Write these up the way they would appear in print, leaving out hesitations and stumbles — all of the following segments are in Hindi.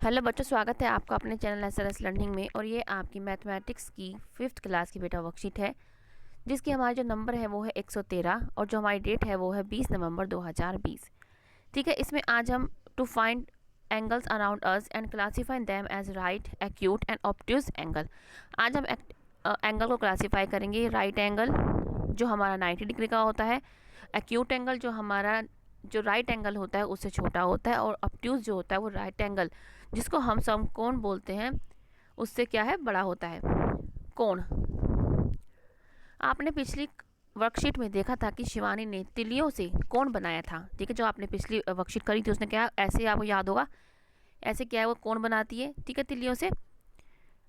हेलो बच्चों, स्वागत है आपका अपने चैनल एसआरएस लर्निंग में। और ये आपकी मैथमेटिक्स की 5th क्लास की बेटा वर्कशीट है, जिसकी हमारा जो नंबर है वो है 113 और जो हमारी डेट है वो है 20 नवंबर 2020। ठीक है, इसमें आज हम to find angles around us and classify them as right, acute and obtuse angle. आज हम एंगल को क्लासीफाई करेंगे। राइट एंगल जो हमारा 90 डिग्री का होता है, एक्यूट एंगल जो हमारा जो राइट एंगल होता है उससे छोटा होता है, और ऑब्ट्यूज जो होता है वो राइट एंगल जिसको हम समकोण बोलते हैं उससे क्या है, बड़ा होता है कोण। आपने पिछली वर्कशीट में देखा था कि शिवानी ने तिलियों से कोण बनाया था। ठीक है, जो आपने पिछली वर्कशीट करी थी उसने क्या, ऐसे आपको याद होगा, ऐसे क्या है वो कोण बनाती है। ठीक है, तिलियों से।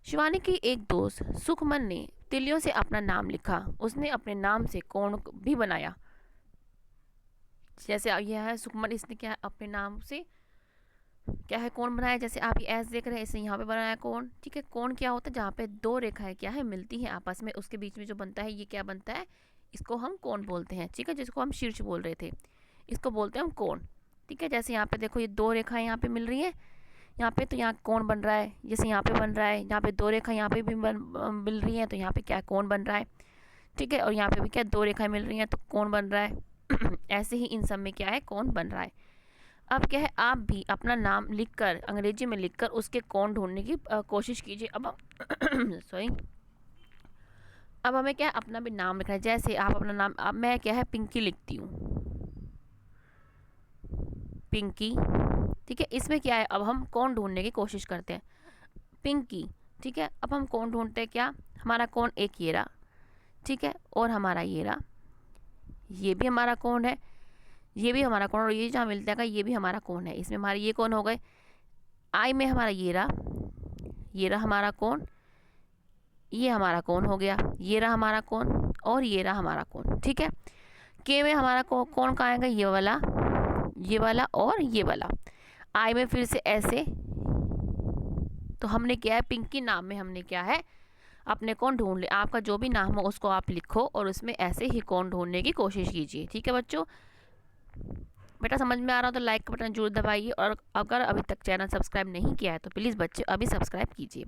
शिवानी की एक दोस्त सुखमन ने तिलियों से अपना नाम लिखा। उसने अपने नाम से कोण भी बनाया। जैसे यह है सुखमन, इसने क्या अपने नाम से क्या है कोण बनाया। जैसे आप ये एस देख रहे हैं, इसे यहाँ पे बनाया कोण। ठीक है, कोण क्या होता है, जहाँ पे दो रेखाएं क्या है मिलती हैं आपस में, उसके बीच में जो बनता है ये क्या बनता है, इसको हम कोण बोलते हैं। ठीक है, जिसको हम शीर्ष बोल रहे थे, इसको बोलते हैं हम कोण। ठीक है, जैसे यहाँ पे देखो ये दो रेखाएं यहाँ पे मिल रही हैं, यहाँ पे तो यहाँ कोण बन रहा है। जैसे यहाँ पे बन रहा है, यहाँ पे दो रेखा यहाँ पे भी मिल रही हैं, तो यहाँ पे क्या कोण बन रहा है। ठीक है, और यहाँ पे भी क्या दो रेखाएं मिल रही हैं तो कोण बन रहा है। ऐसे ही इन सब में क्या है, कोण बन रहा है। अब क्या है, आप भी अपना नाम लिखकर, अंग्रेजी में लिखकर उसके कोण ढूंढने की कोशिश कीजिए। अब सॉरी, अब हमें क्या है अपना भी नाम लिखना है। जैसे आप अपना नाम, अब मैं क्या है पिंकी लिखती हूँ, पिंकी। ठीक है, इसमें क्या है, अब हम कोण ढूंढने की कोशिश करते हैं, पिंकी। ठीक है, अब हम कोण ढूंढते हैं, क्या हमारा कोण एक ये रहा। ठीक है, और हमारा ये रहा, ये भी हमारा कोण है, ये भी हमारा कोण, और ये जहाँ मिलता है ये भी हमारा कोण है। इसमें हमारे ये कोण हो गए। आई में हमारा ये रहा हमारा कोण, ये हमारा कोण हो गया, ये रहा हमारा कोण, और ये रहा हमारा कोण। ठीक है, के में हमारा कोण कहाँ आएगा, ये वाला और ये वाला। आई में फिर से ऐसे, तो हमने क्या है पिंकी नाम में हमने क्या है अपने कोण ढूंढ ले। आपका जो भी नाम हो उसको आप लिखो और उसमें ऐसे ही कोण ढूंढने की कोशिश कीजिए। ठीक है बच्चों, बेटा समझ में आ रहा हो तो लाइक का बटन जरूर दबाइए, और अगर अभी तक चैनल सब्सक्राइब नहीं किया है तो प्लीज़ बच्चे अभी सब्सक्राइब कीजिए।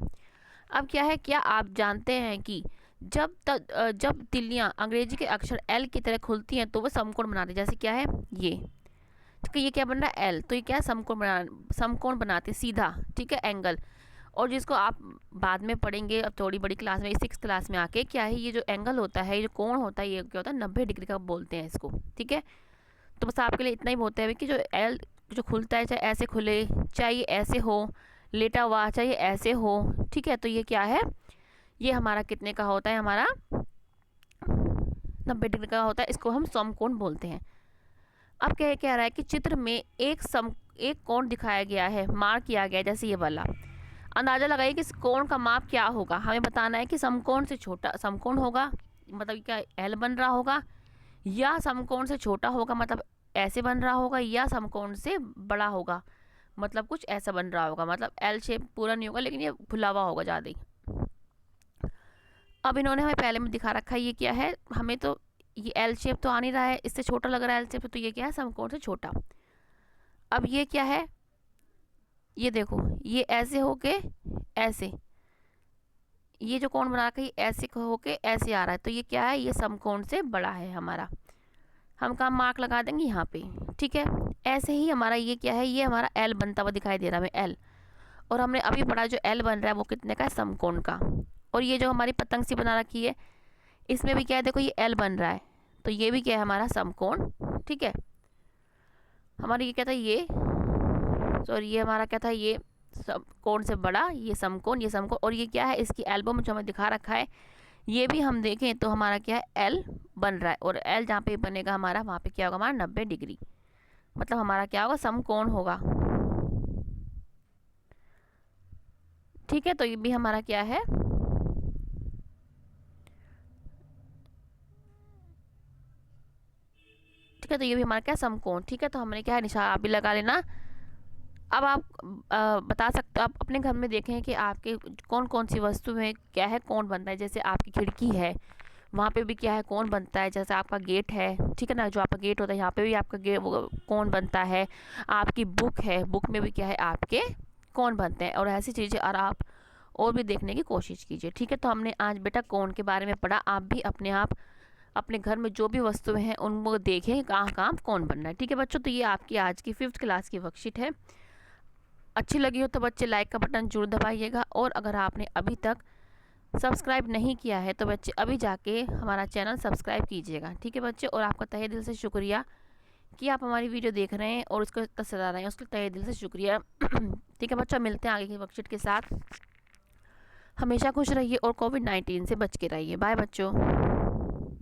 अब क्या है, क्या आप जानते हैं कि जब तिलियाँ अंग्रेजी के अक्षर एल की तरह खुलती हैं तो वो समकोण बनाते हैं। जैसे क्या है ये, ठीक है, ये क्या बन रहा है एल, तो ये क्या है समकोण बनाते सीधा। ठीक है, एंगल। और जिसको आप बाद में पढ़ेंगे अब थोड़ी बड़ी क्लास में, 6th क्लास में आके, क्या है ये जो एंगल होता है, ये जो कोण होता है, ये क्या होता है 90 डिग्री का बोलते हैं इसको। ठीक है, तो बस आपके लिए इतना ही होता है कि जो एल जो खुलता है, चाहे ऐसे खुले, चाहे ये ऐसे हो लेटा हुआ, चाहे ये ऐसे हो। ठीक है, तो ये क्या है, ये हमारा कितने का होता है, हमारा 90 डिग्री का होता है, इसको हम समकोण बोलते हैं। अब क्या कह रहा है कि चित्र में एक कोण दिखाया गया है, मार्क किया गया है, जैसे ये वाला। अंदाजा लगाइए कि इस कोण का माप क्या होगा। हमें बताना है कि समकोण से छोटा समकोण होगा, मतलब क्या एल बन रहा होगा, या समकोण से छोटा होगा मतलब ऐसे बन रहा होगा, या समकोण से बड़ा होगा मतलब कुछ ऐसा बन रहा होगा, मतलब एल शेप पूरा नहीं होगा लेकिन ये फुला हुआ होगा ज़्यादा ही। अब इन्होंने हमें पहले में दिखा रखा है, ये क्या है, हमें तो ये एल शेप तो आ नहीं रहा है, इससे छोटा लग रहा है एल शेप, तो ये क्या है समकोण से छोटा। अब ये क्या है, ये देखो ये ऐसे होके ऐसे, ये जो कोण बना रखा है ऐसे होके ऐसे आ रहा है, तो ये क्या है, ये समकोण से बड़ा है हमारा। हम कहाँ मार्क लगा देंगे, यहाँ पे। ठीक है, ऐसे ही हमारा ये क्या है, ये हमारा एल बनता हुआ दिखाई दे रहा है हमें एल, और हमने अभी पढ़ा जो एल बन रहा है वो कितने का है, समकोण का। और ये जो हमारी पतंग सी बना रखी है, इसमें भी क्या है, देखो ये एल बन रहा है, तो ये भी क्या है हमारा समकोण। ठीक है, हमारा ये क्या था, ये सॉरी ये हमारा क्या था, ये कोण से बड़ा, ये समकोण, ये समकोण। और ये क्या है, इसकी एल्बम जो हमें दिखा रखा है, ये भी हम देखें तो हमारा क्या है एल बन रहा है, और एल जहाँ पे बनेगा हमारा वहाँ पे क्या होगा, हमारा 90 डिग्री, मतलब हमारा क्या होगा, समकोण होगा। ठीक है, तो ये भी हमारा क्या है, ठीक है, तो ये भी हमारा क्या समकोण। ठीक है, तो हमने क्या है निशान आप भी लगा लेना। अब आप बता सकते हो, आप अपने घर में देखें कि आपके कौन कौन सी वस्तु में क्या है कोण बनता है। जैसे आपकी खिड़की है, वहाँ पे भी क्या है कोण बनता है। जैसे आपका गेट है, ठीक है ना, जो आपका गेट होता है यहाँ पे भी आपका कोण बनता है। आपकी बुक है, बुक में भी क्या है आपके कौन बनते हैं, और ऐसी चीज़ें और आप और भी देखने की कोशिश कीजिए। ठीक है, तो हमने आज बेटा कौन के बारे में पढ़ा। आप भी अपने घर में जो भी वस्तुएं हैं उनको देखें कहाँ कहाँ कौन बनना है। ठीक है बच्चों, तो ये आपकी आज की 5th क्लास की वर्कशीट है। अच्छी लगी हो तो बच्चे लाइक का बटन जरूर दबाइएगा, और अगर आपने अभी तक सब्सक्राइब नहीं किया है तो बच्चे अभी जाके हमारा चैनल सब्सक्राइब कीजिएगा। ठीक है बच्चे, और आपका तहे दिल से शुक्रिया कि आप हमारी वीडियो देख रहे हैं और उसको इतना सराह रहे हैं, उसके तहे दिल से शुक्रिया। ठीक है बच्चों, मिलते हैं आगे की वर्कशीट के साथ। हमेशा खुश रहिए और कोविड-19 से बच के रहिए। बाय बच्चों।